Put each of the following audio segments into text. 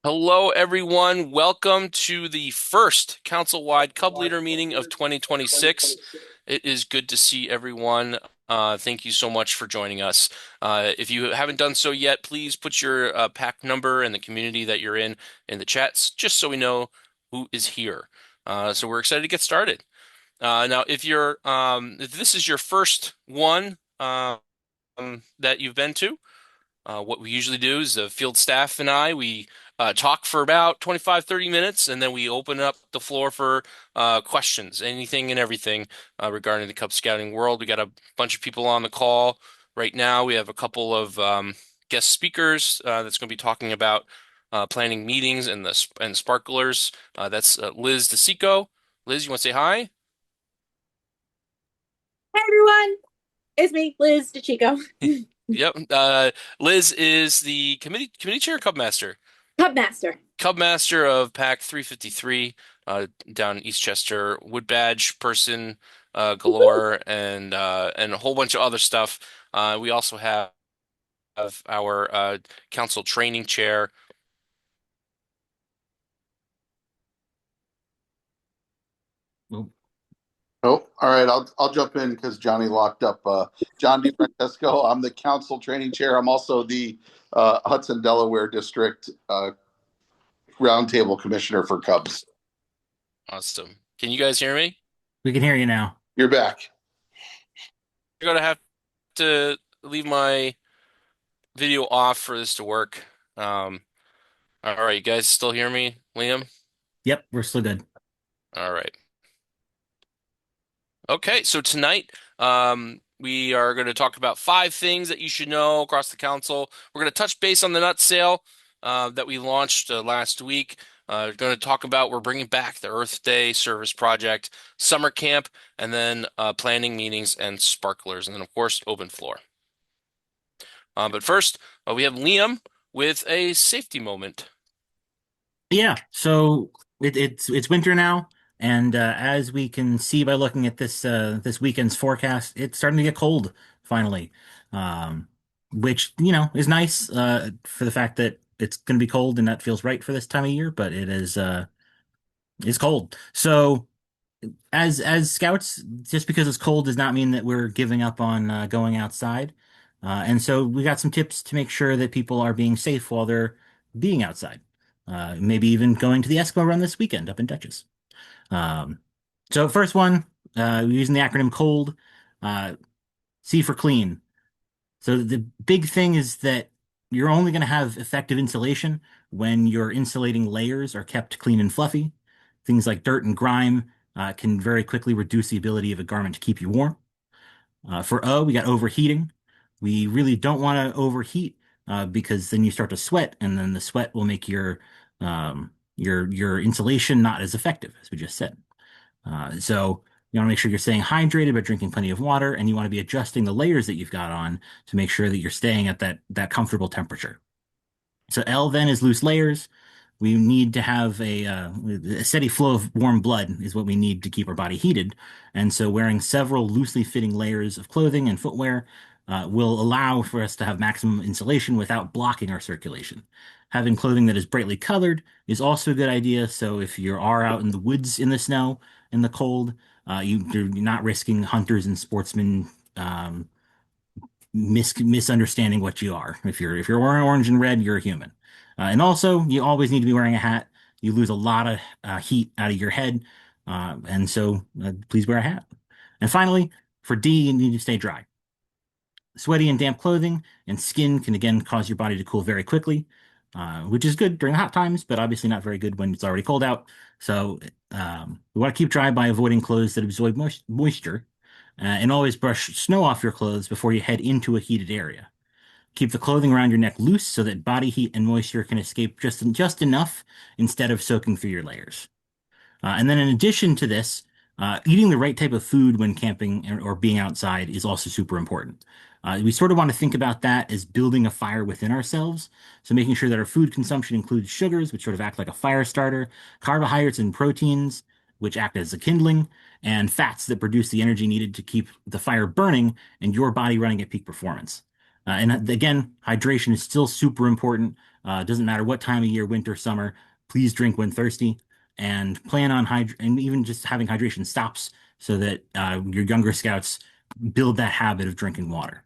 Hello, everyone. Welcome to the first council-wide Cub Leader meeting of 2026. It is good to see everyone. Thank you so much for joining us. If you haven't done so yet, please put your pack number and the community that you're in the chats, just so we know who is here. So we're excited to get started. Now, if this is your first one that you've been to, what we usually do is the field staff and we talk for about 25, 30 minutes, and then we open up the floor for questions, anything and everything regarding the Cub Scouting world. We got a bunch of people on the call right now. We have a couple of guest speakers that's going to be talking about planning meetings and sparklers. That's Liz DeSico. Liz, you want to say hi? Hi everyone, it's me, Liz DeChico, Yep. Liz is the committee chair, Cub Master. Pub Master. Cub Master of Pack 353, down in Eastchester, Wood Badge person Woohoo! galore, and a whole bunch of other stuff. We also have our council training chair. Oh, Oh, all right. I'll jump in because Johnny locked up. John DeFrancesco. I'm the council training chair. I'm also the Hudson Delaware District Roundtable Commissioner for Cubs. Awesome. Can you guys hear me? we can hear you now. You're back. I'm gonna have to leave my video off for this to work. All right, you guys still hear me, Liam? Yep, we're still good. All right. Okay, so tonight we are going to talk about 5 things that you should know across the council. We're going to touch base on the nut sale that we launched last week. Going to talk about we're bringing back the Earth Day service project, summer camp, and then planning meetings and sparklers, and then of course open floor. But first, we have Liam with a safety moment. Yeah, so it's winter now, and as we can see by looking at this weekend's forecast, it's starting to get cold finally, which is nice for the fact that it's going to be cold and that feels right for this time of year. But it's cold. So as scouts, just because it's cold does not mean that we're giving up on going outside. And so we got some tips to make sure that people are being safe while they're being outside. Maybe even going to the Eskimo run this weekend up in Dutchess. Um, so first one, we're using the acronym COLD, uh, C for clean. So the big thing is that you're only going to have effective insulation when your insulating layers are kept clean and fluffy. Things like dirt and grime can very quickly reduce the ability of a garment to keep you warm. For O, we got overheating. We really don't want to overheat because then you start to sweat, and then the sweat will make your insulation not as effective, as we just said. So you want to make sure you're staying hydrated by drinking plenty of water, and you want to be adjusting the layers that you've got on to make sure that you're staying at that comfortable temperature. So L then is loose layers. We need to have a steady flow of warm blood is what we need to keep our body heated. And so wearing several loosely fitting layers of clothing and footwear will allow for us to have maximum insulation without blocking our circulation. Having clothing that is brightly colored is also a good idea. So if you are out in the woods in the snow, in the cold, you're not risking hunters and sportsmen misunderstanding what you are. If you're wearing orange and red, you're a human. And also, you always need to be wearing a hat. You lose a lot of heat out of your head, and so please wear a hat. And finally, for D, you need to stay dry. Sweaty and damp clothing and skin can again cause your body to cool very quickly, which is good during hot times, but obviously not very good when it's already cold out. So we want to keep dry by avoiding clothes that absorb moisture, and always brush snow off your clothes before you head into a heated area. Keep the clothing around your neck loose so that body heat and moisture can escape just enough instead of soaking through your layers. And then in addition to this, eating the right type of food when camping or being outside is also super important. We sort of want to think about that as building a fire within ourselves. So making sure that our food consumption includes sugars, which sort of act like a fire starter, carbohydrates and proteins, which act as a kindling, and fats that produce the energy needed to keep the fire burning and your body running at peak performance. And again, hydration is still super important. It doesn't matter what time of year, winter, summer, please drink when thirsty and plan on and even just having hydration stops so that your younger scouts build that habit of drinking water.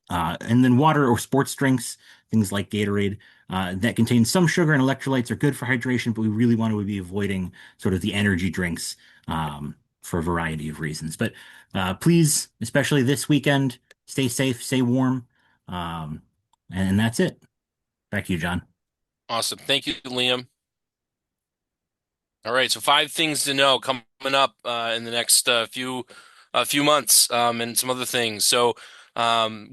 And then water or sports drinks, things like Gatorade, that contain some sugar and electrolytes are good for hydration, but we really want to be avoiding sort of the energy drinks for a variety of reasons. But please, especially this weekend, stay safe, stay warm. And that's it. Back to you, John. Awesome. Thank you, Liam. All right, so 5 things to know coming up in the next few months, and some other things. So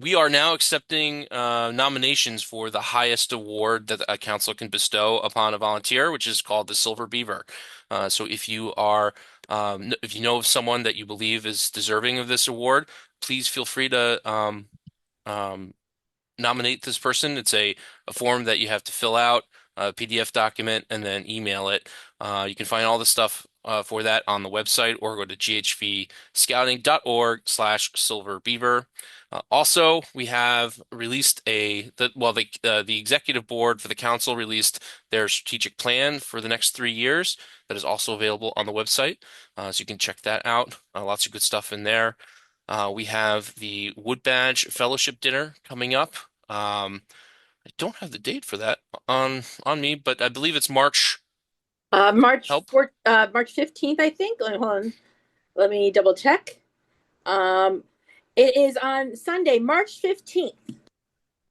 we are now accepting nominations for the highest award that a council can bestow upon a volunteer, which is called the Silver Beaver. So if you know of someone that you believe is deserving of this award, please feel free to um, nominate this person. It's a form that you have to fill out, a PDF document, and then email it. You can find all the stuff for that on the website or go to ghvscouting.org/silverbeaver. Also, we have released the executive board for the council released their strategic plan for the next 3 years. That is also available on the website, so you can check that out. Lots of good stuff in there. We have the Wood Badge Fellowship Dinner coming up. I don't have the date for that on me, but I believe it's March. Help. March 15th, I think. Hold on. Let me double check. It is on Sunday, March 15th.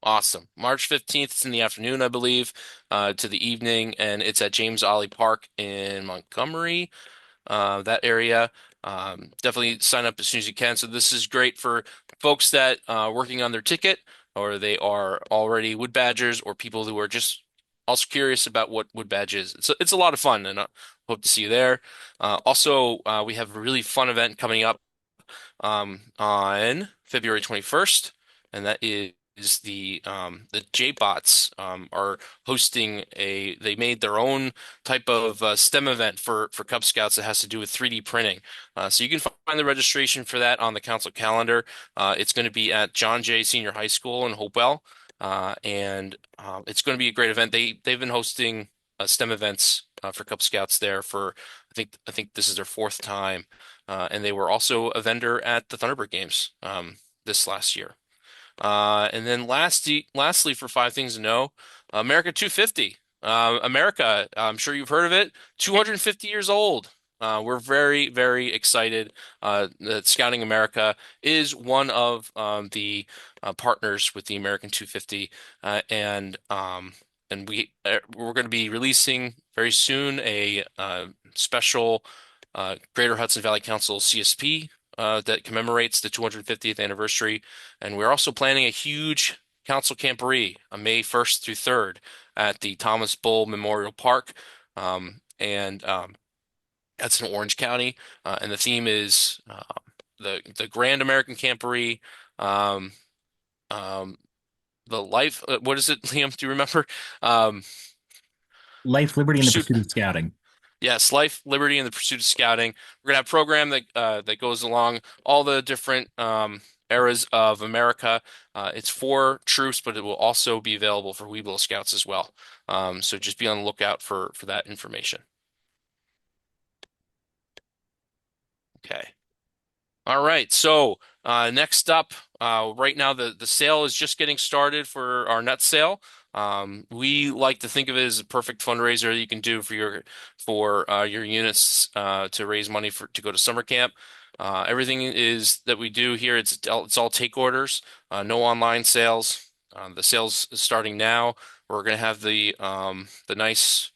Awesome. March 15th. It's in the afternoon, I believe, to the evening, and it's at James Ollie Park in Montgomery, that area. Definitely sign up as soon as you can. So this is great for folks that are working on their ticket, or they are already Wood Badgers, or people who are just also curious about what Wood Badge is. It's a lot of fun, and I hope to see you there. Also, we have a really fun event coming up on February 21st, and that is the J-Bots are hosting they made their own type of STEM event for Cub Scouts that has to do with 3D printing. So you can find the registration for that on the council calendar. It's going to be at John Jay Senior High School in Hopewell, and it's going to be a great event. They've been hosting STEM events for Cub Scouts there for I think this is their fourth time. And they were also a vendor at the Thunderbird games this last year. And then lastly, for 5 things to know, America 250. America, I'm sure you've heard of it, 250 years old. We're very, very excited that Scouting America is one of the partners with the American 250, and we're going to be releasing very soon a special Greater Hudson Valley Council CSP that commemorates the 250th anniversary. And we're also planning a huge council camporee on May 1st through 3rd at the Thomas Bull Memorial Park. And that's in Orange County. And the theme is the Grand American Camporee. Um, um, the life, what is it, Liam? Do you remember? Life, liberty, and the Pursuit. pursuit of scouting. Yes, life, liberty, and the pursuit of scouting. We're gonna have a program that goes along all the different eras of America. It's for troops, but it will also be available for Weeblo Scouts as well. So just be on the lookout for that information. Okay. All right. So next up, right now the sale is just getting started for our nut sale. We like to think of it as a perfect fundraiser that you can do for your units to raise money to go to summer camp. Everything is that we do here. It's all take orders, no online sales. The sales is starting now. We're going to have the nice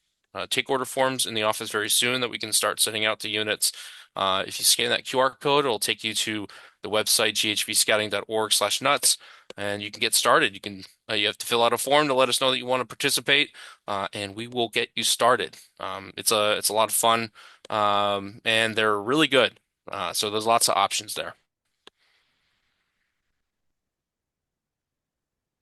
take order forms in the office very soon that we can start sending out to units. If you scan that QR code, it'll take you to the website ghvscouting.org/nuts, and you can get started. You have to fill out a form to let us know that you want to participate, and we will get you started. It's a lot of fun, and they're really good. So there's lots of options there.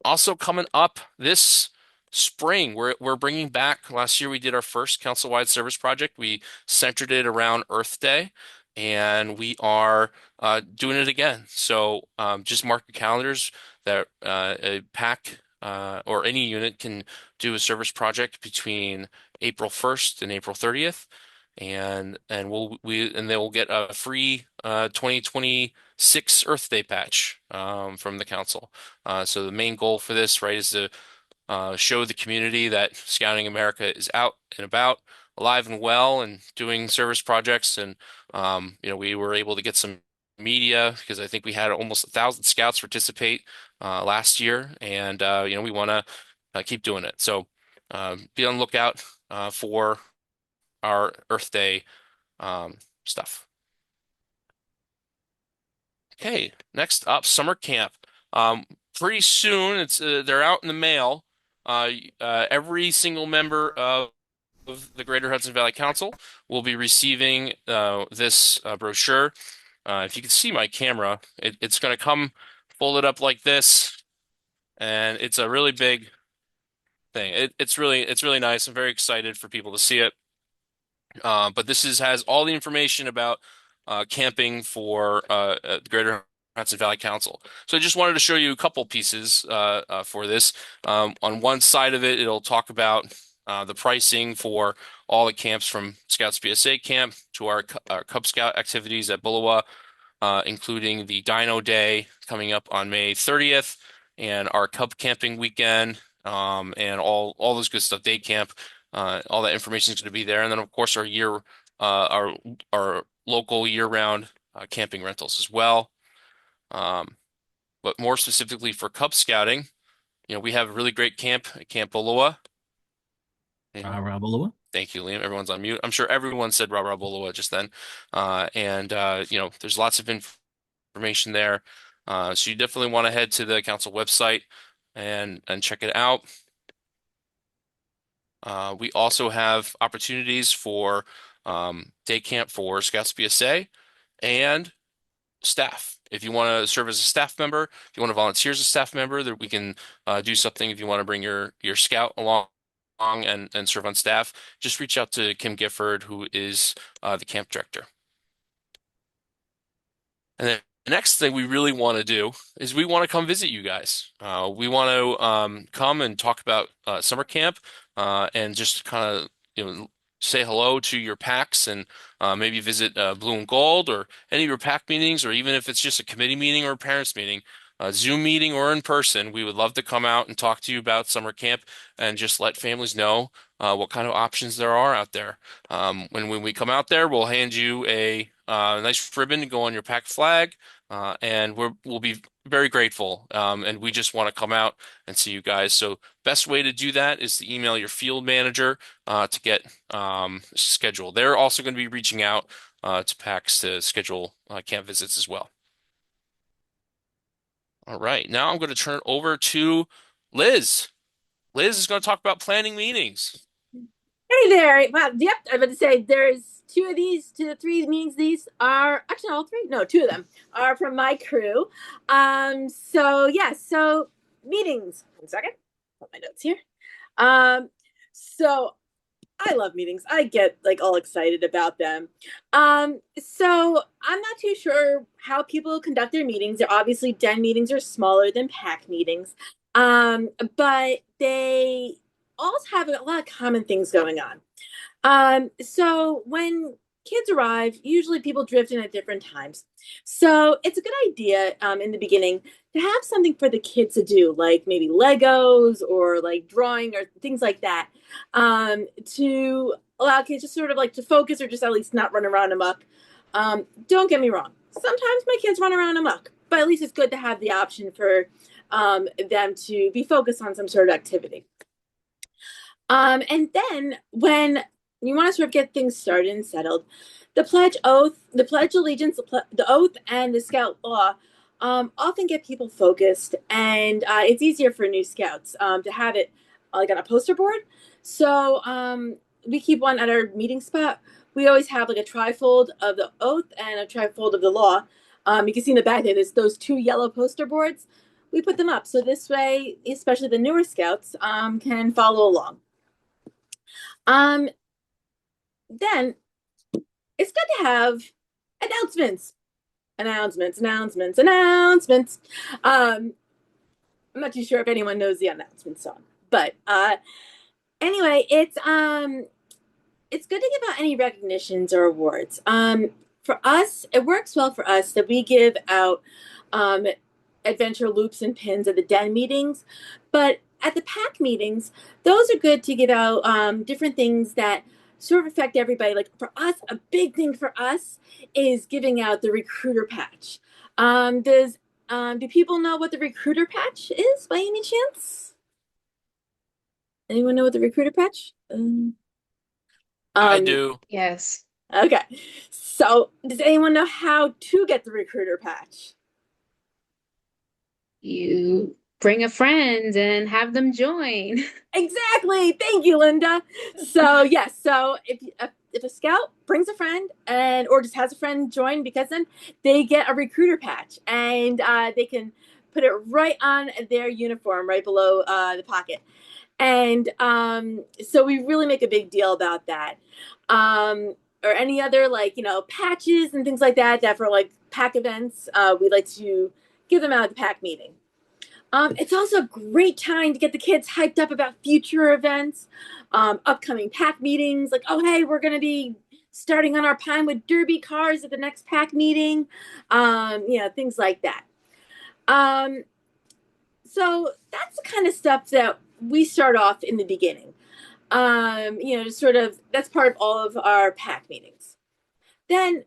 Also coming up this spring, we're bringing back. Last year we did our first council-wide service project. We centered it around Earth Day, and we are doing it again. So just mark your calendars that a pack or any unit can do a service project between April 1st and April 30th, and they will get a free 2026 Earth Day patch from the council. So the main goal for this, right, is to show the community that Scouting America is out and about, alive and well, and doing service projects. And we were able to get some media because I think we had almost 1,000 scouts participate last year, and we want to keep doing it. So be on the lookout for our Earth Day stuff. Okay, next up, summer camp. Pretty soon, it's they're out in the mail. Every single member of the Greater Hudson Valley Council will be receiving this brochure. If you can see my camera, it's going to come folded up like this, and it's a really big thing. It's really nice. I'm very excited for people to see it. But has all the information about camping for the Greater Hudson Valley Council. So I just wanted to show you a couple pieces for this. On one side of it, it'll talk about the pricing for all the camps from Scouts PSA camp to our Cub Scout activities at Bullowa, including the Dino Day coming up on May 30th and our Cub camping weekend, and all this good stuff, day camp. All that information is going to be there, and then of course our local year-round camping rentals as well. But more specifically for Cub Scouting, we have a really great camp at Camp Bullowa. Bullowa. Thank you, Liam. Everyone's on mute. I'm sure everyone said Ra Bullowa just then. There's lots of information there. So you definitely want to head to the council website and check it out. We also have opportunities for day camp for Scouts PSA and staff. If you want to serve as a staff member, if you want to volunteer as a staff member, that we can do something. If you want to bring your scout along and serve on staff, just reach out to Kim Gifford, who is the camp director. And then the next thing we really want to do is we want to come visit you guys. We want to come and talk about summer camp and just kind of say hello to your packs and maybe visit Blue and Gold or any of your pack meetings, or even if it's just a committee meeting or a parents meeting, a Zoom meeting or in person. We would love to come out and talk to you about summer camp and just let families know what kind of options there are out there. When we come out there, we'll hand you a nice ribbon to go on your pack flag. And we'll be very grateful. And we just want to come out and see you guys. So best way to do that is to email your field manager to get scheduled. They're also going to be reaching out to PACs to schedule camp visits as well. All right, now I'm going to turn it over to Liz. Liz is going to talk about planning meetings. Hey there. Wow. Yep. I'm about to say there's two of these, 2 to 3 meetings. These are actually all 3. No, 2 of them are from my crew. So meetings. 1 second. Put my notes here. So I love meetings. I get all excited about them. So I'm not too sure how people conduct their meetings. They're obviously den meetings are smaller than pack meetings. But they also have a lot of common things going on. So when kids arrive, usually people drift in at different times. So it's a good idea in the beginning to have something for the kids to do, like maybe Legos or drawing or things like that, to allow kids just sort of to focus or just at least not run around amok. Don't get me wrong. Sometimes my kids run around amok, but at least it's good to have the option for them to be focused on some sort of activity. And then when you want to sort of get things started and settled, the pledge allegiance, the oath, and the scout law often get people focused, and it's easier for new scouts to have it on a poster board. So we keep one at our meeting spot. We always have a trifold of the oath and a trifold of the law. You can see in the back there's those 2 yellow poster boards. We put them up so this way, especially the newer scouts can follow along. Then it's good to have announcements. I'm not too sure if anyone knows the announcement song, but anyway, it's good to give out any recognitions or awards. For us, it works well for us that we give out um, adventure loops and pins at the den meetings, but at the pack meetings, those are good to give out different things that sort of affect everybody. Like for us, a big thing for us is giving out the recruiter patch. Does do people know what the recruiter patch is by any chance? Anyone know what the recruiter patch? I Um, do. Yes. okay. So, does anyone know how to get the recruiter patch? You bring a friend and have them join. Exactly. Thank you, Linda. So, yes. So, if a scout brings a friend and or just has a friend join, because then they get a recruiter patch and they can put it right on their uniform, right below the pocket. And so we really make a big deal about that. Or any other like patches and things like that that for like pack events we like to give them out at the pack meeting. It's also a great time to get the kids hyped up about future events, upcoming pack meetings. Like, oh hey, we're gonna be starting on our Pinewood Derby cars at the next pack meeting. Things like that. Um, so that's the kind of stuff that we start off in the beginning. Just sort of that's part of all of our pack meetings. Then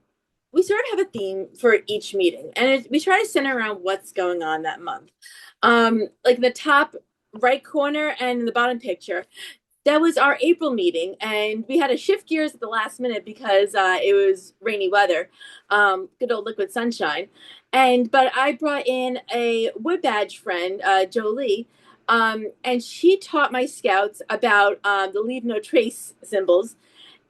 we sort of have a theme for each meeting, and we try to center around what's going on that month. Like in the top right corner and in the bottom picture, that was our April meeting, and we had to shift gears at the last minute because it was rainy weather, good old liquid sunshine. But I brought in a wood badge friend, Jolie, and she taught my scouts about the leave no trace symbols.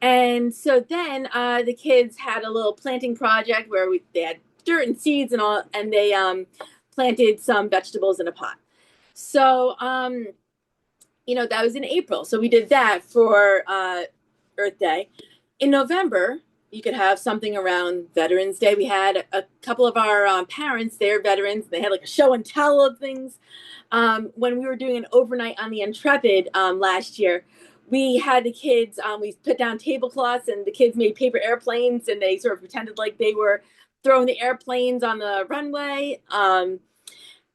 And so then the kids had a little planting project where they had dirt and seeds and all, and they planted some vegetables in a pot. So that was in April. So we did that for Earth Day. In November, you could have something around Veterans Day. We had a couple of our parents, they're veterans. They had like a show and tell of things. When we were doing an overnight on the Intrepid last year, we had the kids, we put down tablecloths and the kids made paper airplanes and they sort of pretended like they were throwing the airplanes on the runway.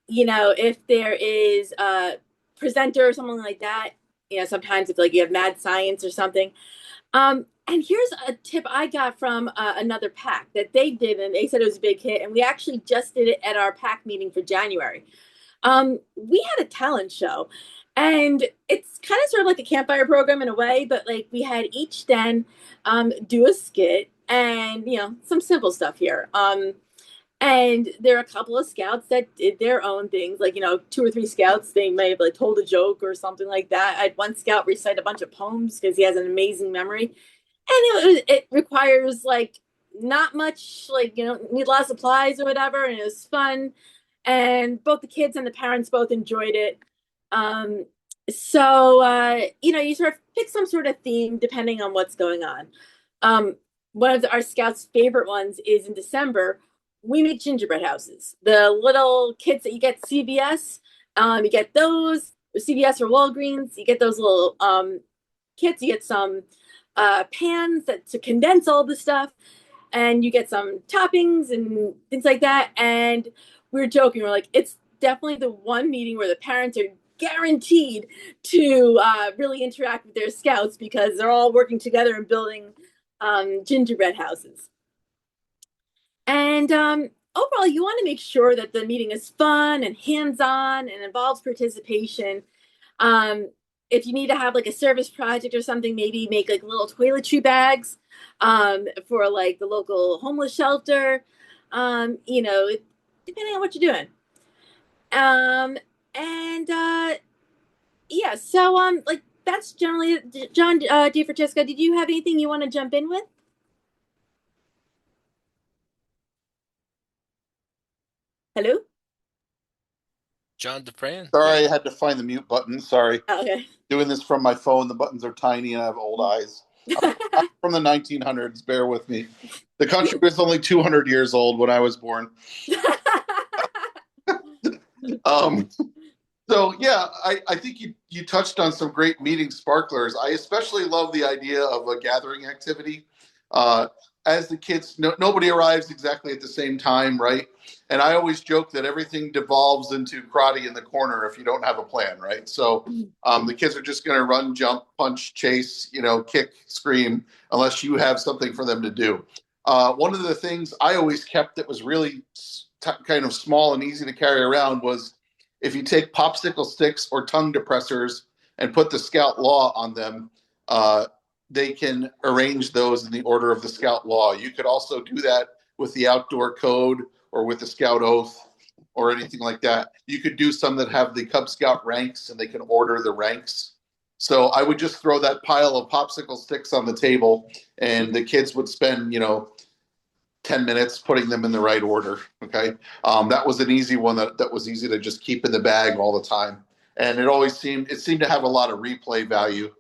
If there is a presenter or something like that, sometimes it's like you have mad science or something. And here's a tip I got from another pack that they did, and they said it was a big hit. And we actually just did it at our pack meeting for January. We had a talent show, and it's kind of sort of like a campfire program in a way, but like we had each den do a skit and some simple stuff here. And there are a couple of scouts that did their own things, like two or three scouts. They may have like told a joke or something like that. I had one scout recite a bunch of poems because he has an amazing memory, and it requires like not much, like need a lot of supplies or whatever, and it was fun. And both the kids and the parents both enjoyed it. You sort of pick some sort of theme depending on what's going on. One of our scouts' favorite ones is in December. We make gingerbread houses. The little kits that you get at CVS, you get those, or CVS or Walgreens. You get those little kits. You get some pans to condense all the stuff, and you get some toppings and things like that. And we're joking. We're like, it's definitely the one meeting where the parents are guaranteed to really interact with their scouts because they're all working together and building gingerbread houses. And overall, you want to make sure that the meeting is fun and hands-on and involves participation. Um, if you need to have like a service project or something, maybe make like little toiletry bags for like the local homeless shelter. Depending on what you're doing. And yeah, so like that's generally it. John DeFrancesco, did you have anything you want to jump in with? Hello? John DeFran. Sorry, Yeah. I had to find the mute button. Sorry. Oh, okay. Doing this from my phone. The buttons are tiny and I have old eyes. I'm from the 1900s. Bear with me. The country was only 200 years old when I was born. Um, So yeah, I think you touched on some great meeting sparklers. I especially love the idea of a gathering activity. Uh, as the kids, nobody arrives exactly at the same time, right? And I always joke that everything devolves into karate in the corner if you don't have a plan, right? So the kids are just going to run, jump, punch, chase, kick, scream, unless you have something for them to do. One of the things I always kept that was really kind of small and easy to carry around was if you take popsicle sticks or tongue depressors and put the Scout Law on them, they can arrange those in the order of the Scout Law. You could also do that with the outdoor code or with the Scout Oath or anything like that. You could do some that have the Cub Scout ranks and they can order the ranks. So I would just throw that pile of popsicle sticks on the table and the kids would spend, 10 minutes putting them in the right order. Okay. That was an easy one that was easy to just keep in the bag all the time. And it seemed to have a lot of replay value.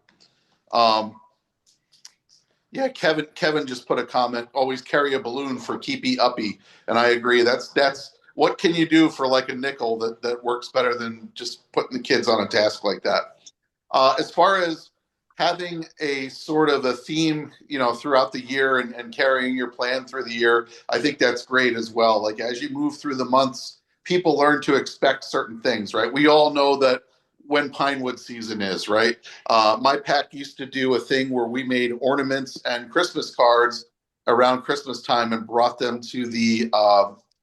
Um, yeah, Kevin just put a comment, always carry a balloon for keepy uppy. And I agree. That's what can you do for like a nickel that works better than just putting the kids on a task like that. As far as having a sort of a theme, throughout the year and carrying your plan through the year, I think that's great as well. Like as you move through the months, people learn to expect certain things, right? We all know that when Pinewood season is, right? My pack used to do a thing where we made ornaments and Christmas cards around Christmas time and brought them to the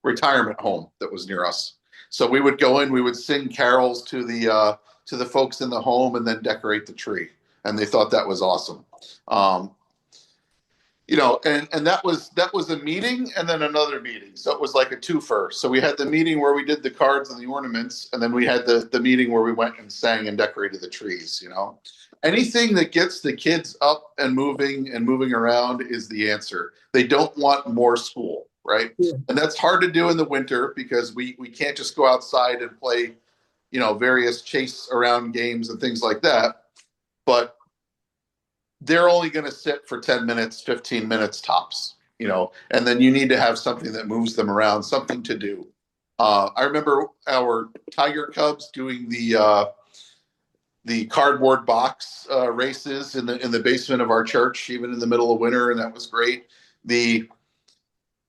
retirement home that was near us. So we would go in, we would sing carols to the folks in the home and then decorate the tree. And they thought that was awesome. Um, and that was a meeting and then another meeting. So it was like a twofer. So we had the meeting where we did the cards and the ornaments, and then we had the meeting where we went and sang and decorated the trees. Anything that gets the kids up and moving around is the answer. They don't want more school, right? Yeah. And that's hard to do in the winter because we can't just go outside and play various chase around games and things like that. But they're only going to sit for 10 minutes, 15 minutes tops, and then you need to have something that moves them around, something to do. I remember our Tiger Cubs doing the cardboard box races in the basement of our church, even in the middle of winter, and that was great. The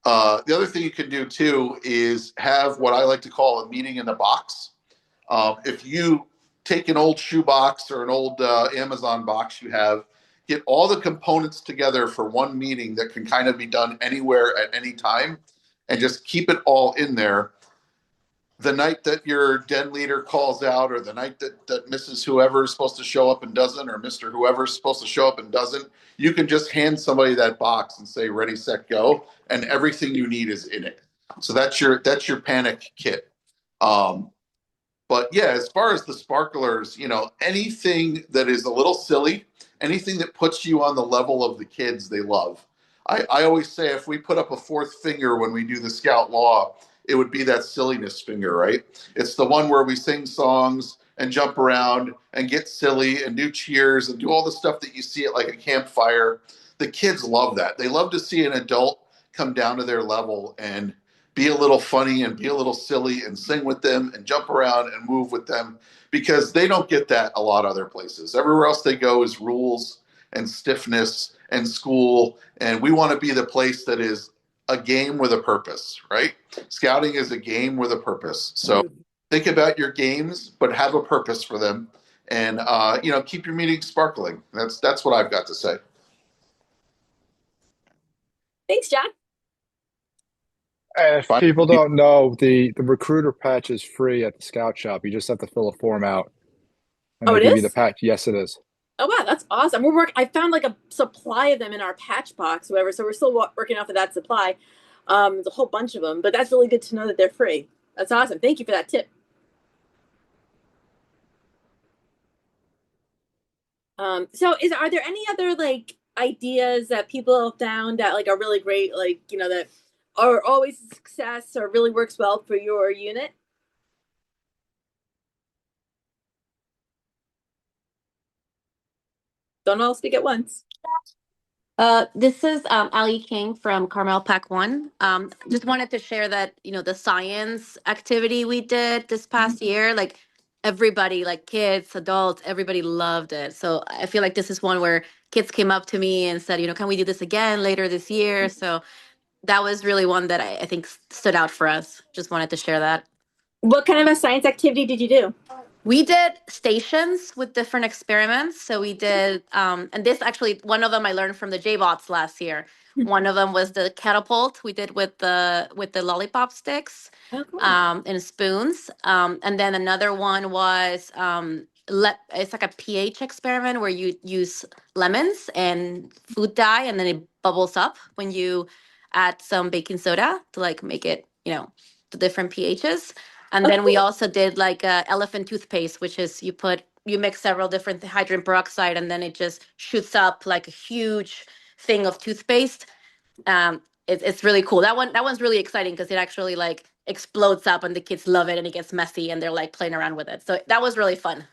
other thing you can do too is have what I like to call a meeting in a box. If you take an old shoebox or an old Amazon box you have, get all the components together for one meeting that can kind of be done anywhere at any time, and just keep it all in there. The night that your den leader calls out, or the night that Mrs. Whoever is supposed to show up and doesn't, or Mr. Whoever is supposed to show up and doesn't, you can just hand somebody that box and say, ready, set, go, and everything you need is in it. So that's your panic kit. But yeah, as far as the sparklers, anything that is a little silly, anything that puts you on the level of the kids, they love. I always say if we put up a fourth finger when we do the Scout Law, it would be that silliness finger, right? It's the one where we sing songs and jump around and get silly and do cheers and do all the stuff that you see at like a campfire. The kids love that. They love to see an adult come down to their level and be a little funny and be a little silly and sing with them and jump around and move with them, because they don't get that a lot of other places. Everywhere else they go is rules and stiffness and school. And we want to be the place that is a game with a purpose, right? Scouting is a game with a purpose. So think about your games, but have a purpose for them, and keep your meetings sparkling. That's what I've got to say. Thanks, John. If people don't know, the recruiter patch is free at the Scout Shop. You just have to fill a form out, and Oh, they it give you is? the patch. Yes, it is. Oh wow, that's awesome. I found like a supply of them in our patch box, whatever. So we're still working off of that supply. There's a whole bunch of them, but that's really good to know that they're free. That's awesome. Thank you for that tip. Are there any other like ideas that people have found that like are really great, like that are always a success or really works well for your unit? Don't all speak at once. This is Ali King from Carmel Pack One. Just wanted to share that, the science activity we did this past year, like everybody, like kids, adults, everybody loved it. So I feel like this is one where kids came up to me and said, can we do this again later this year? So that was really one that I think stood out for us. Just wanted to share that. What kind of a science activity did you do? We did stations with different experiments. So we did, and this actually, one of them I learned from the J-Bots last year. One of them was the catapult we did with the lollipop sticks, Oh, cool. and spoons. And then another one was it's like a pH experiment where you use lemons and food dye, and then it bubbles up when you add some baking soda to like make it, the different pHs. And then we also did like elephant toothpaste, which is you mix several different hydrogen peroxide, and then it just shoots up like a huge thing of toothpaste. It's really cool. That one's really exciting because it actually like explodes up, and the kids love it, and it gets messy, and they're like playing around with it. So that was really fun.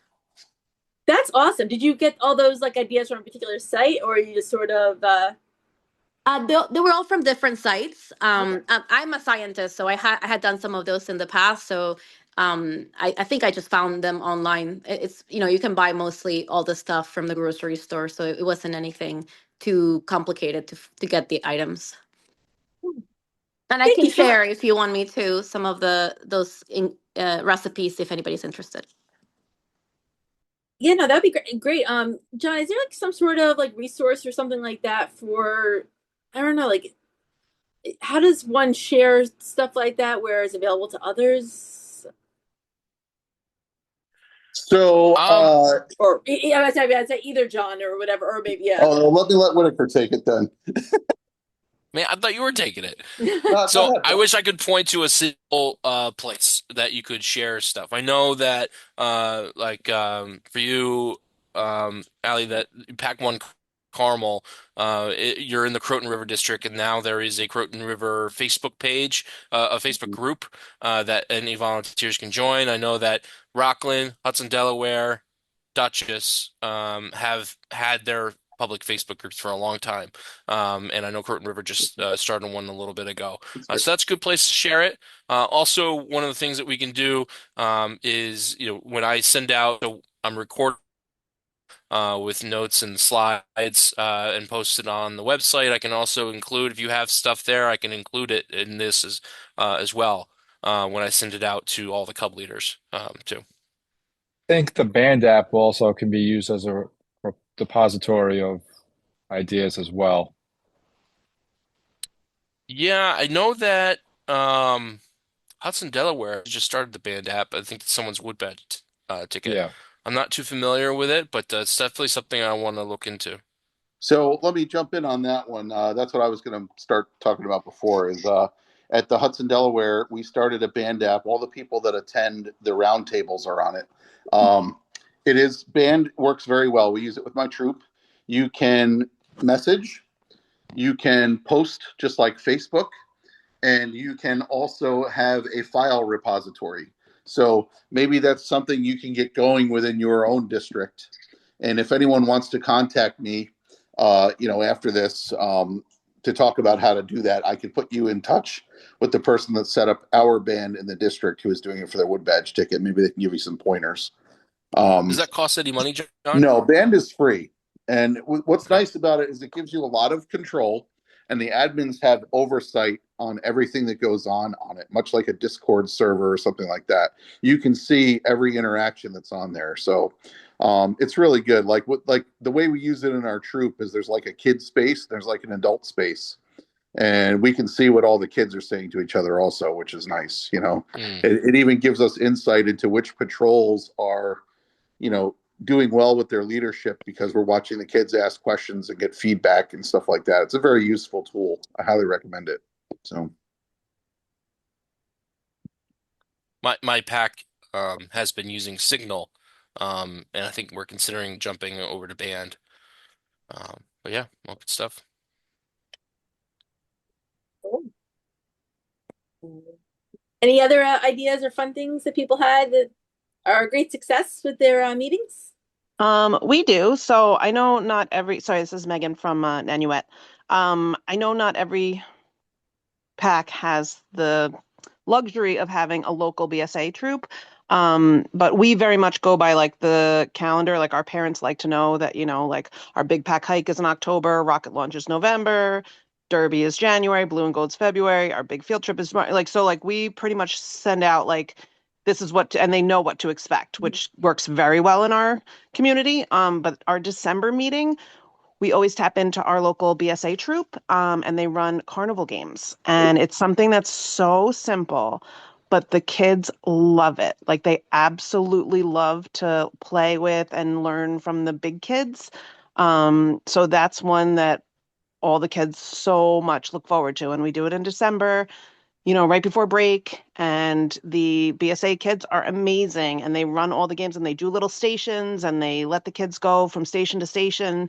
That's awesome. Did you get all those like ideas from a particular site, or you just sort of? They were all from different sites. I'm a scientist, so I had done some of those in the past. So I think I just found them online. It's you can buy mostly all the stuff from the grocery store, so it wasn't anything too complicated to get the items. And I Thank can you so share much. if you want me to some of those recipes if anybody's interested. Yeah, no, that'd be great. Great. John, is there like some sort of like resource or something like that for, I don't know, like how does one share stuff like that where it's available to others? So, Or yeah, I'd say either John or whatever, or maybe yeah. oh, let Whitaker take it then. Man, I thought you were taking it. No, go So ahead, I Bill. wish I could point to a single place that you could share stuff. I know that for you, Allie, that Pack One Carmel, you're in the Croton River District, and now there is a Croton River Facebook page, a Facebook group that any volunteers can join. I know that Rockland, Hudson, Delaware, Dutchess have had their public Facebook groups for a long time. And I know Croton River just started one a little bit ago. So that's a good place to share it. Also, one of the things that we can do is, when I send out, so I'm recording with notes and slides and post it on the website. I can also include, if you have stuff there, I can include it in this as well when I send it out to all the cub leaders too. I think the band app also can be used as a repository of ideas as well. Yeah, I know that Hudson, Delaware just started the band app. I think it's someone's Woodbed ticket. Yeah. I'm not too familiar with it, but it's definitely something I want to look into. So let me jump in on that one. That's what I was going to start talking about before. Is at the Hudson, Delaware, we started a band app. All the people that attend the roundtables are on it. It is band works very well. We use it with my troop. You can message, you can post just like Facebook, and you can also have a file repository. So maybe that's something you can get going within your own district. And if anyone wants to contact me, after this, to talk about how to do that, I could put you in touch with the person that set up our band in the district who is doing it for their wood badge ticket. Maybe they can give you some pointers. Does Um, that cost any money, John? no, band is free. And what's Okay. nice about it is it gives you a lot of control, and the admins have oversight on everything that goes on it, much like a Discord server or something like that. You can see every interaction that's on there. So it's really good. Like the way we use it in our troop is there's like a kid space, there's like an adult space. And we can see what all the kids are saying to each other also, which is nice. Mm. It even gives us insight into which patrols are doing well with their leadership because we're watching the kids ask questions and get feedback and stuff like that. It's a very useful tool. I highly recommend it. So My pack has been using Signal, and I think we're considering jumping over to Band. But yeah, well, good stuff. Any other ideas or fun things that people had that are a great success with their meetings? We do. So I know not every, sorry, this is Megan from Nanuet. I know not every pack has the luxury of having a local BSA troop. But we very much go by like the calendar. Like our parents like to know that, like our big pack hike is in October, rocket launch is November, Derby is January, Blue and Gold's February, our big field trip is like, so like we pretty much send out like this is and they know what to expect, which works very well in our community. But our December meeting, we always tap into our local BSA troop, and they run carnival games. And it's something that's so simple, but the kids love it. Like they absolutely love to play with and learn from the big kids. So that's one that all the kids so much look forward to. And we do it in December, right before break. And the BSA kids are amazing and they run all the games and they do little stations and they let the kids go from station to station.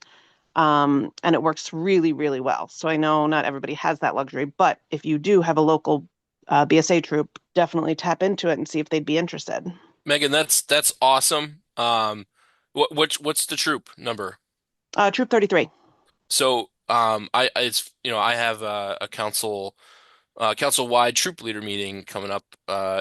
And it works really, really well. So I know not everybody has that luxury, but if you do have a local BSA troop, definitely tap into it and see if they'd be interested. Megan, that's awesome. What's the troop number? Troop 33. So, it's I have a council-wide troop leader meeting coming up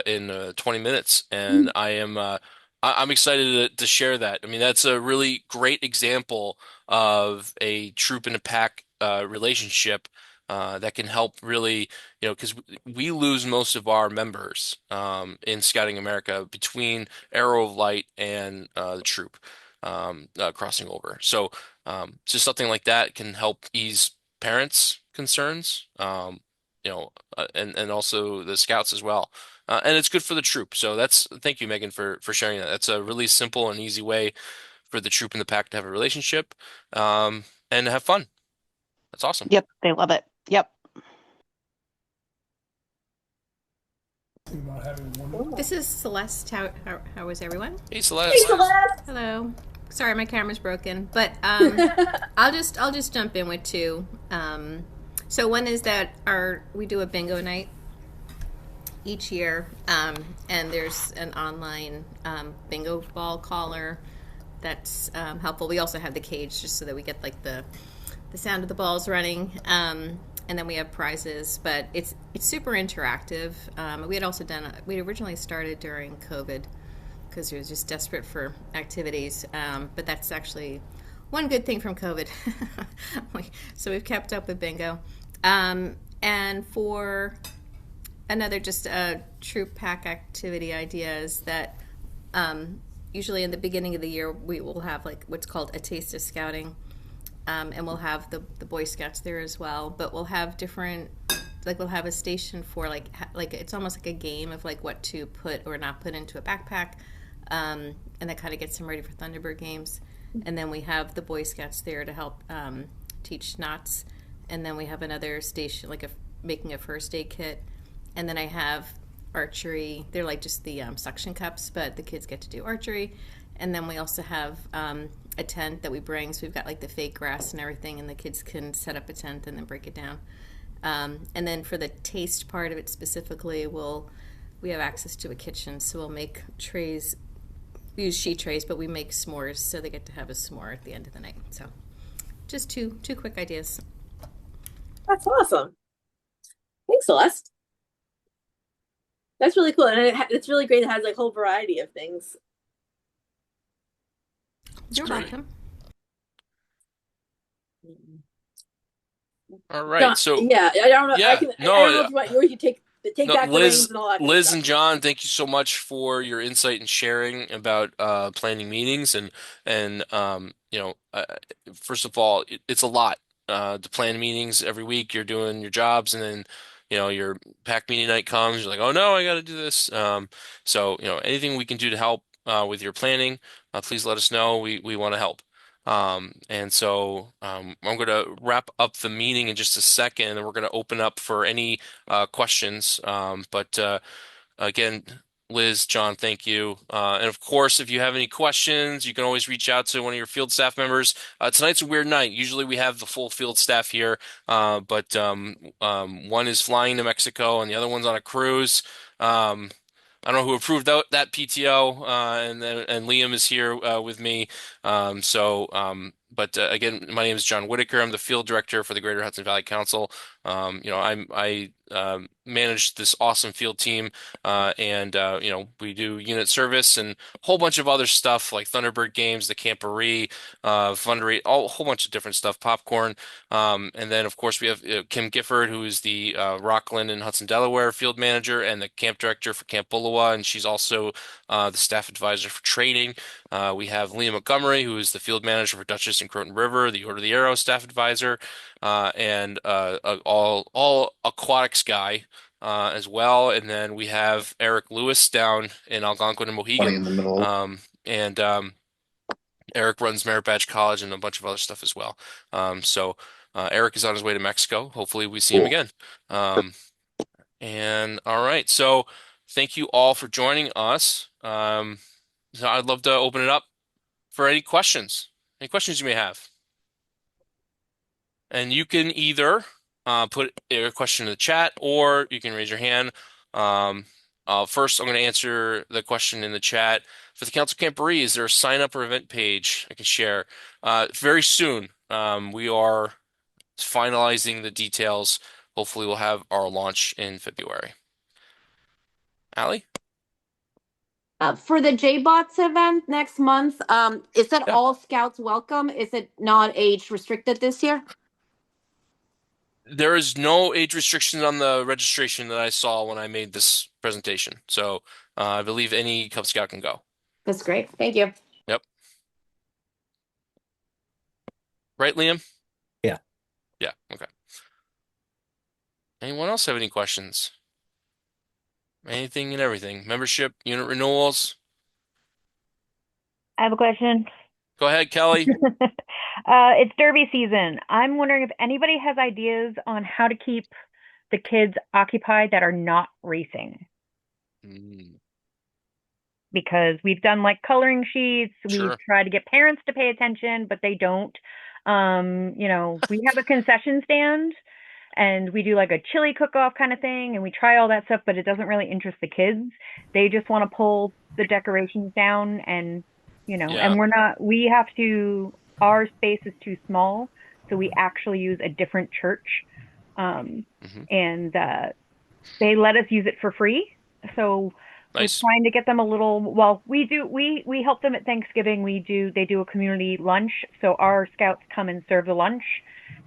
in 20 minutes, and I'm excited to share that. I mean, that's a really great example of a troop and a pack relationship that can help really, because we lose most of our members in Scouting America between Arrow of Light and the troop crossing over. So just something like that can help ease parents' concerns. And also the scouts as well. And it's good for the troop. So thank you, Megan, for sharing that. That's a really simple and easy way for the troop and the pack to have a relationship, and have fun. That's awesome. Yep, they love it. Yep. This is Celeste. How is everyone? Hey, Hey, Celeste. Celeste. Hello. Sorry, my camera's broken, but I'll just jump in with two. So one is that we do a bingo night each year, and there's an online bingo ball caller that's helpful. We also have the cage just so that we get like the sound of the balls running. And then we have prizes, but it's super interactive. We originally started during COVID because we were just desperate for activities. But that's actually one good thing from COVID. So we've kept up with bingo. And for another just troop pack activity ideas that usually in the beginning of the year we will have like what's called a taste of scouting. And we'll have the Boy Scouts there as well, but we'll have different, like we'll have a station for like it's almost like a game of like what to put or not put into a backpack, and that kind of gets them ready for Thunderbird games. And then we have the Boy Scouts there to help teach knots, and then we have another station like making a first aid kit, and then I have archery. They're like just the suction cups, but the kids get to do archery. And then we also have a tent that we bring. So we've got like the fake grass and everything, and the kids can set up a tent and then break it down. And then for the taste part of it specifically, we have access to a kitchen. So we'll make trays. We use sheet trays, but we make s'mores, so they get to have a s'more at the end of the night. So just two quick ideas. That's awesome. Thanks, Celeste. That's really cool, and it's really great. It has like a whole variety of things. You're welcome. All right. So yeah, I don't know. yeah, I don't know if you want yours. You take back the reins and all that. Liz and John, thank you so much for your insight and sharing about planning meetings and first of all, it's a lot to plan meetings every week. You're doing your jobs, and then your pack meeting night comes. You're like, oh no, I got to do this. So anything we can do to help with your planning, please let us know. We want to help. And so I'm going to wrap up the meeting in just a second, and we're going to open up for any questions. But again, Liz, John, thank you. And of course, if you have any questions, you can always reach out to one of your field staff members. Tonight's a weird night. Usually we have the full field staff here, but one is flying to Mexico and the other one's on a cruise. I don't know who approved that PTO, and Liam is here with me. So But again, my name is John Whitaker. I'm the field director for the Greater Hudson Valley Council. I manage this awesome field team, and we do unit service and a whole bunch of other stuff like Thunderbird games, the Camporee, fundraise, a whole bunch of different stuff, popcorn. And then of course we have Kim Gifford, who is the Rockland and Hudson, Delaware field manager and the camp director for Camp Bullowa, and she's also the staff advisor for training. We have Liam Montgomery, who is the field manager for Dutchess and Croton River, the Order of the Arrow staff advisor, and all aquatics guy as well. And then we have Eric Lewis down in Algonquin and Funny Mohegan. in the middle. And Eric runs Merit Badge College and a bunch of other stuff as well. So Eric is on his way to Mexico. Hopefully we see him Cool. again. And all right, so thank you all for joining us. So I'd love to open it up for any questions. Any questions you may have. And you can either put a question in the chat or you can raise your hand. First, I'm going to answer the question in the chat. For the Council Camporee, is there a sign up or event page I can share? Very soon. We are finalizing the details. Hopefully, we'll have our launch in February. Allie? For the JBots event next month, is it Yeah. all scouts welcome? Is it not age restricted this year? There is no age restriction on the registration that I saw when I made this presentation. So I believe any Cub Scout can go. That's great. Thank you. Yep. Right, Liam? Yeah. Yeah. Okay. Anyone else have any questions? Anything and everything. Membership, unit renewals. I have a question. Go ahead, Kelly. It's Derby season. I'm wondering if anybody has ideas on how to keep the kids occupied that are not racing. Mm, Because we've done like coloring sheets, we've sure. tried to get parents to pay attention, but they don't. We have a concession stand and we do like a chili cook-off kind of thing and we try all that stuff, but it doesn't really interest the kids. They just want to pull the decorations down and Yeah. our space is too small, so we actually use a different church. hmm And they let us use it for free. So we're Nice. trying to get them a little, well, we help them at Thanksgiving. They do a community lunch. So our scouts come and serve the lunch.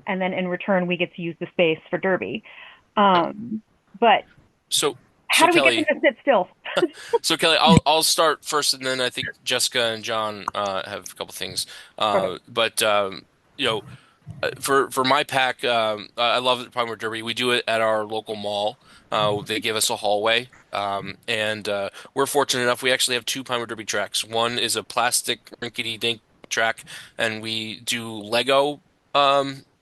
And then in return, we get to use the space for Derby. But So, how do we Kelly, get them to sit still? so Kelly, I'll start first, and then I think Jessica and John have a couple things. But for my pack, I love the Palmer Derby. We do it at our local mall. They give us a hallway, and we're fortunate enough. We actually have two Palmer Derby tracks. One is a plastic rinkety-dink track, and we do Lego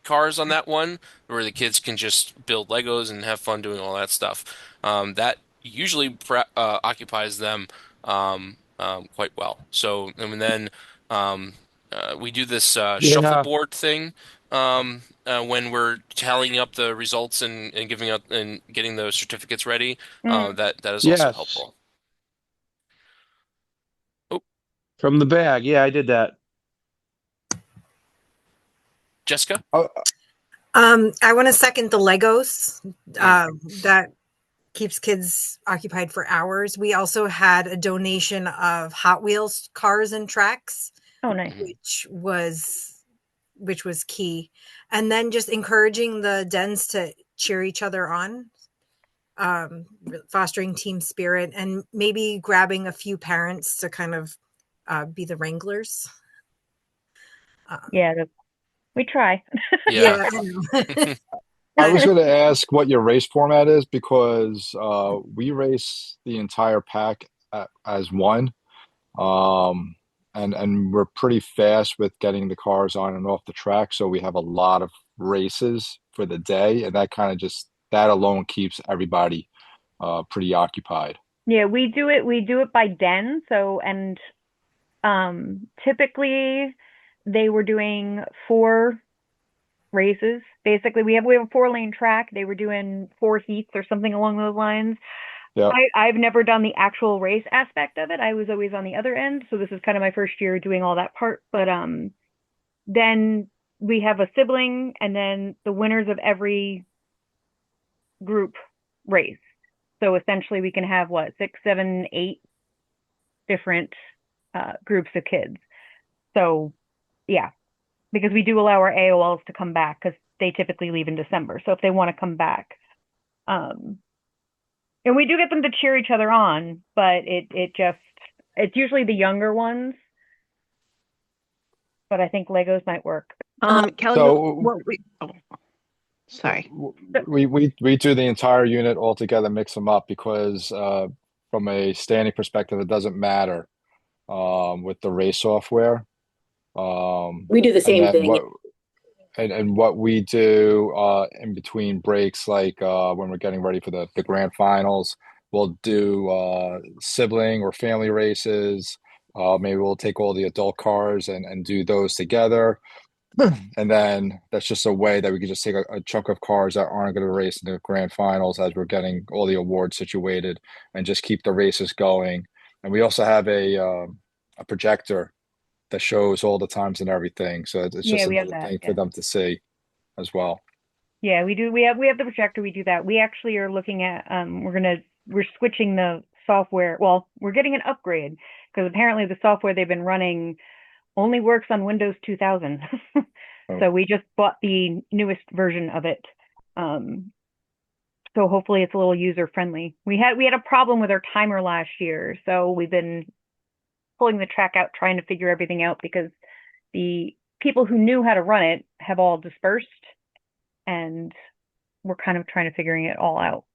cars on that one, where the kids can just build Legos and have fun doing all that stuff. That usually occupies them quite well. So, and then we do this Yeah. shuffleboard thing when we're tallying up the results and giving up and getting the certificates ready. That is also Yes. helpful. Oh, From the bag. Yeah, I did that. Jessica? I want to second the Legos. That keeps kids occupied for hours. We also had a donation of Hot Wheels cars and tracks. Oh, nice. Which was key. And then just encouraging the dens to cheer each other on, fostering team spirit, and maybe grabbing a few parents to kind of be the wranglers. Yeah, we try. Yeah. I know. I was going to ask what your race format is because we race the entire pack as one. And we're pretty fast with getting the cars on and off the track. So we have a lot of races for the day. And that alone keeps everybody pretty occupied. Yeah, we do it by den. So, and typically they were doing 4 races. Basically, we have a 4-lane track. They were doing 4 heats or something along those lines. Yeah. I've never done the actual race aspect of it. I was always on the other end, so this is kind of my first year doing all that part. But then we have a sibling, and then the winners of every group race. So essentially, we can have what, 6, 7, 8 different groups of kids. So yeah, because we do allow our AOLs to come back because they typically leave in December. So if they want to come back, and we do get them to cheer each other on, but it's usually the younger ones. But I think Legos might work. Kelly, So sorry. we do the entire unit all together, mix them up because from a standing perspective, it doesn't matter with the race software. We do the And same then thing. what we do in between breaks, like when we're getting ready for the grand finals, we'll do sibling or family races. Maybe we'll take all the adult cars and do those together. And then that's just a way that we can just take a chunk of cars that aren't going to race in the grand finals as we're getting all the awards situated and just keep the races going. And we also have a projector that shows all the times and everything. So it's Yeah, just we have another that. thing for Yeah. them to see as well. Yeah, we do. We have the projector. We do that. We actually are looking at we're switching the software. Well, we're getting an upgrade because apparently the software they've been running only works on Windows 2000. Oh. So we just bought the newest version of it. So hopefully it's a little user friendly. We had a problem with our timer last year, so we've been pulling the track out, trying to figure everything out because the people who knew how to run it have all dispersed, and we're kind of trying to figuring it all out.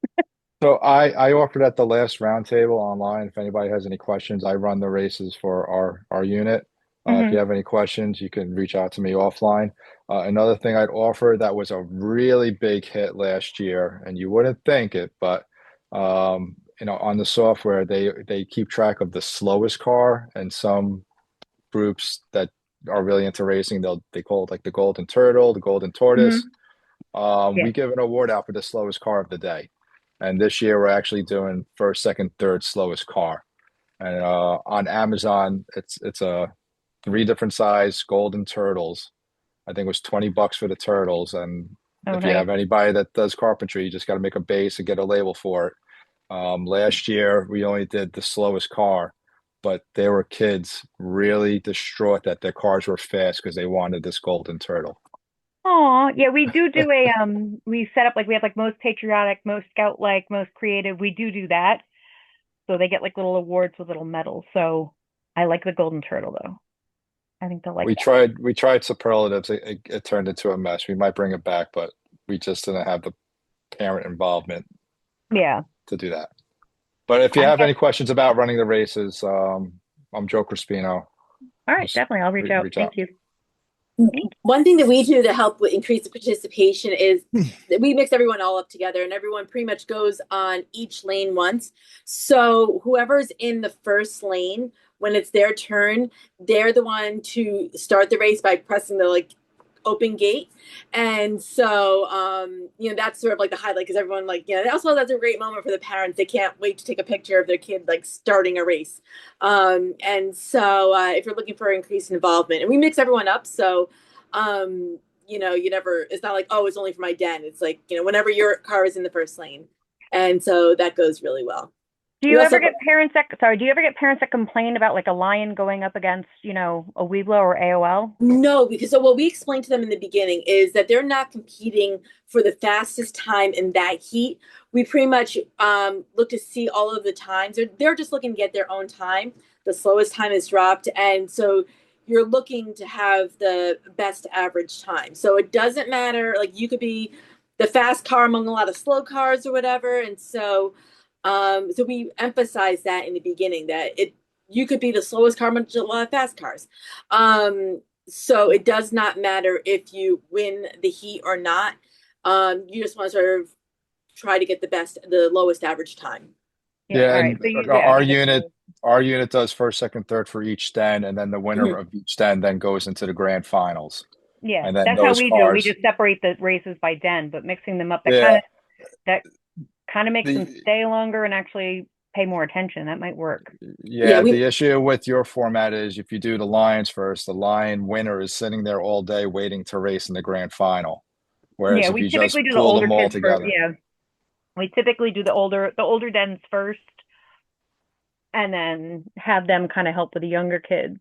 So I offered at the last roundtable online. If anybody has any questions, I run the races for our unit. If you have any questions, you can reach out to me offline. Another thing I'd offer that was a really big hit last year, and you wouldn't think it, but on the software they keep track of the slowest car, and some groups that are really into racing, they call it like the golden turtle, the golden tortoise. Yeah. We give an award out for the slowest car of the day. And this year we're actually doing first, second, third slowest car. And on Amazon, it's a 3 different size golden turtles. I think it was $20 for the turtles. And Oh, if you nice. have anybody that does carpentry, you just got to make a base and get a label for it. Last year we only did the slowest car, but there were kids really distraught that their cars were fast because they wanted this golden turtle. Oh, yeah, we do we set up like we have like most patriotic, most scout like, most creative. We do that. So they get like little awards with little medals. So I like the golden turtle though. I think they'll like We that. tried superlatives. It turned into a mess. We might bring it back, but we just didn't have the parent involvement Yeah. to do that. But if you I have guess, any questions about running the races, I'm Joe Crispino. all right, Just definitely. I'll reach out. reach Thank out. you. One thing that we do to help with increase the participation is that we mix everyone all up together, and everyone pretty much goes on each lane once. So whoever's in the first lane, when it's their turn, they're the one to start the race by pressing the open gate. And so that's sort of like the highlight, because everyone also that's a great moment for the parents. They can't wait to take a picture of their kid starting a race. And so if you're looking for increased involvement, and we mix everyone up, so you never, it's not like, oh, it's only for my den. It's like, whenever your car is in the first lane. And so that goes really well. Do you ever get parents that complain about like a lion going up against, a Weeblo or AOL? No, because what we explained to them in the beginning is that they're not competing for the fastest time in that heat. We pretty much look to see all of the times. They're just looking to get their own time. The slowest time is dropped. And so you're looking to have the best average time. So it doesn't matter. Like, you could be the fast car among a lot of slow cars or whatever. And so we emphasize that in the beginning, that you could be the slowest car among a lot of fast cars. So it does not matter if you win the heat or not. You just want to sort of try to get the lowest average time. Yeah, Right. and So our unit does first, second, third for each stand, and then the winner of each stand then goes into the grand finals. yeah, And then that's how those we do it. We cars, just separate the races by den, but mixing them up, yeah, that kind of makes them the stay longer and actually pay more attention. That might work. Yeah, Yeah, the issue with your format is if you do the Lions first, the Lion winner is sitting there all day waiting to race in the grand final. Whereas Yeah, if we you typically just do the pool older them all kids first. together. Yeah, we typically do the older dens first, and then have them kind of help with the younger kids.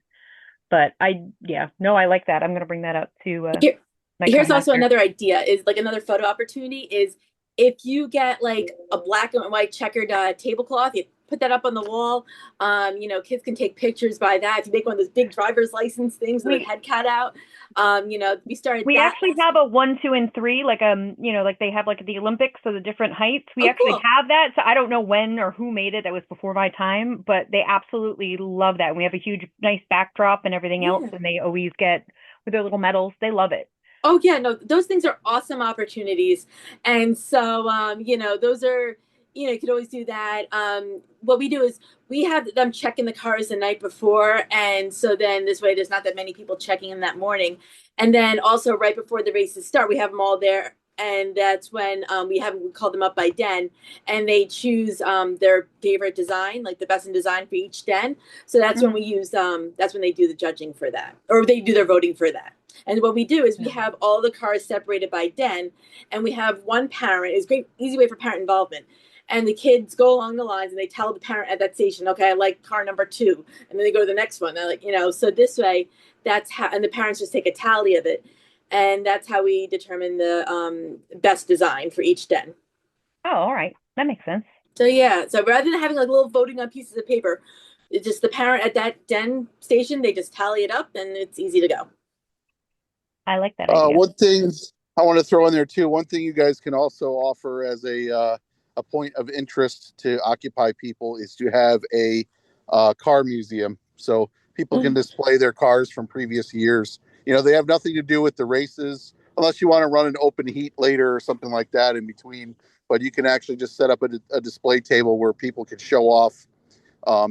But yeah, no, I like that. I'm gonna bring that up to Here, my here's also cubmaster. another idea is like another photo opportunity is if you get like a black and white checkered tablecloth, you put that up on the wall. Kids can take pictures by that. If you make one of those big driver's license things with a We head cut out, we started we that. actually have a 1, 2, and 3, like like they have like at the Olympics, so the different heights. We Oh, actually cool. have that. So I don't know when or who made it. That was before my time, but they absolutely love that. And we have a huge, nice backdrop and everything else, Yeah. and they always get with their little medals. They love it. Oh yeah, no, those things are awesome opportunities. And so those are, you could always do that. What we do is we have them check in the cars the night before, and so then this way there's not that many people checking in that morning. And then also right before the races start, we have them all there. And that's when we call them up by den, and they choose their favorite design, like the best in design for each den. So that's when Mhm. we use that's when they do the judging for that, or they do their voting for that. And what we do is we have all the cars separated by den, and we have one parent. It's a great, easy way for parent involvement. And the kids go along the lines and they tell the parent at that station, okay, I like car number 2. And then they go to the next one. They're like, so this way, that's how, and the parents just take a tally of it. And that's how we determine the best design for each den. Oh, all right, that makes sense. So yeah, so rather than having like little voting on pieces of paper, it's just the parent at that den station, they just tally it up and it's easy to go. I like that idea. One thing I want to throw in there too. One thing you guys can also offer as a point of interest to occupy people is to have a car museum, so people can display their cars from previous years. They have nothing to do with the races, unless you want to run an open heat later or something like that in between. But you can actually just set up a display table where people can show off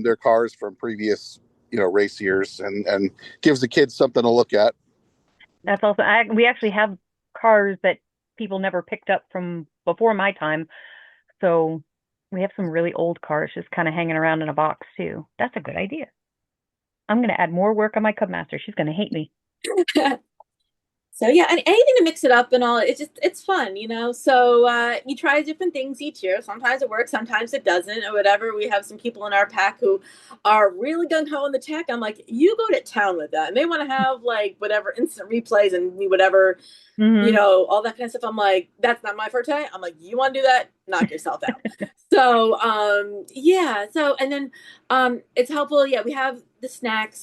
their cars from previous race years, and gives the kids something to look at. That's also we actually have cars that people never picked up from before my time. So we have some really old cars just kind of hanging around in a box too. That's a good idea. I'm going to add more work on my Cubmaster. She's going to hate me. So yeah, and anything to mix it up and all, it's fun, So you try different things each year. Sometimes it works, sometimes it doesn't, or whatever. We have some people in our pack who are really gung ho in the tech. I'm like, you go to town with that, and they want to have like whatever instant replays and whatever, all that kind of stuff. I'm like, that's not my forte. I'm like, you want to do that? Knock yourself out. So yeah. So and then it's helpful. Yeah, we have the snacks.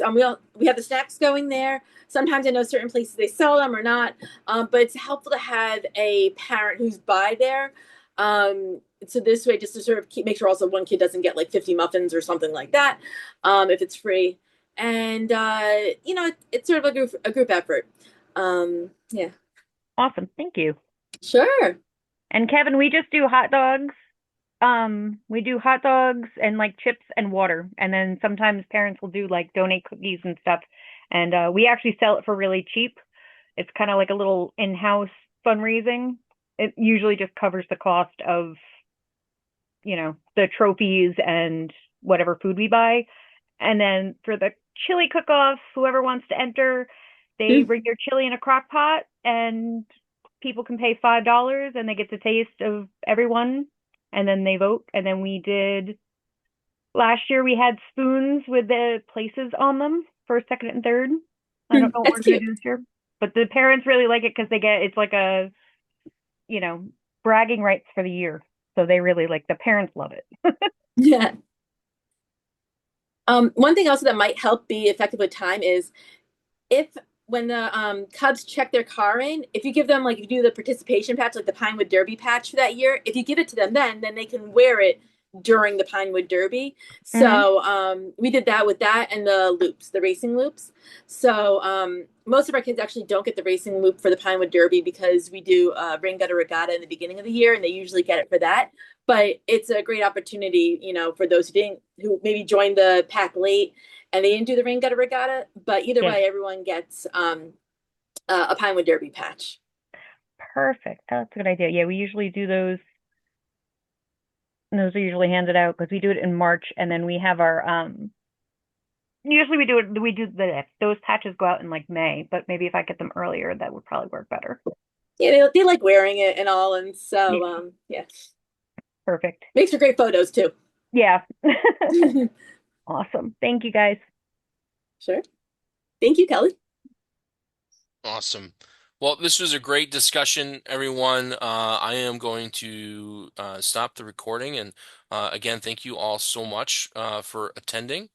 We have the snacks going there. Sometimes I know certain places they sell them or not, but it's helpful to have a parent who's by there. So this way, just to sort of make sure also one kid doesn't get like 50 muffins or something like that, if it's free. And it's sort of a group effort. Yeah. Awesome. Thank you. Sure. And Kevin, we just do hot dogs. We do hot dogs and like chips and water. And then sometimes parents will do like donate cookies and stuff. And we actually sell it for really cheap. It's kind of like a little in-house fundraising. It usually just covers the cost of, the trophies and whatever food we buy. And then for the chili cook-off, whoever wants to enter, they bring their chili in a crock pot and people can pay $5 and they get the taste of everyone and then they vote. And then last year we had spoons with the places on them, first, second, and third. I don't know what That's we're going cute. to do this year, but the parents really like it because it's like a, bragging rights for the year. So they really the parents love it. Yeah. One thing also that might help be effective with time is if when the Cubs check their car in, if you give them if you do the participation patch, like the Pinewood Derby patch for that year, if you give it to them then they can wear it during the Pinewood Derby. So we did that with that and the loops, the racing loops. So most of our kids actually don't get the racing loop for the Pinewood Derby because we do rain gutter regatta in the beginning of the year, and they usually get it for that. But it's a great opportunity, for those who maybe joined the pack late and they didn't do the rain gutter regatta. But either way, everyone gets a Pinewood Derby patch. Perfect. That's a good idea. Yeah, we usually do those And those are usually handed out because we do it in March, and then we have our usually we do those patches go out in like May, but maybe if I get them earlier, that would probably work better. Yeah, they like wearing it and all, and so yeah, Perfect. makes for great photos too. Yeah. Awesome. Thank you guys. Sure. Thank you, Kelly. Awesome. Well, this was a great discussion, everyone. I am going to stop the recording. And again, thank you all so much for attending.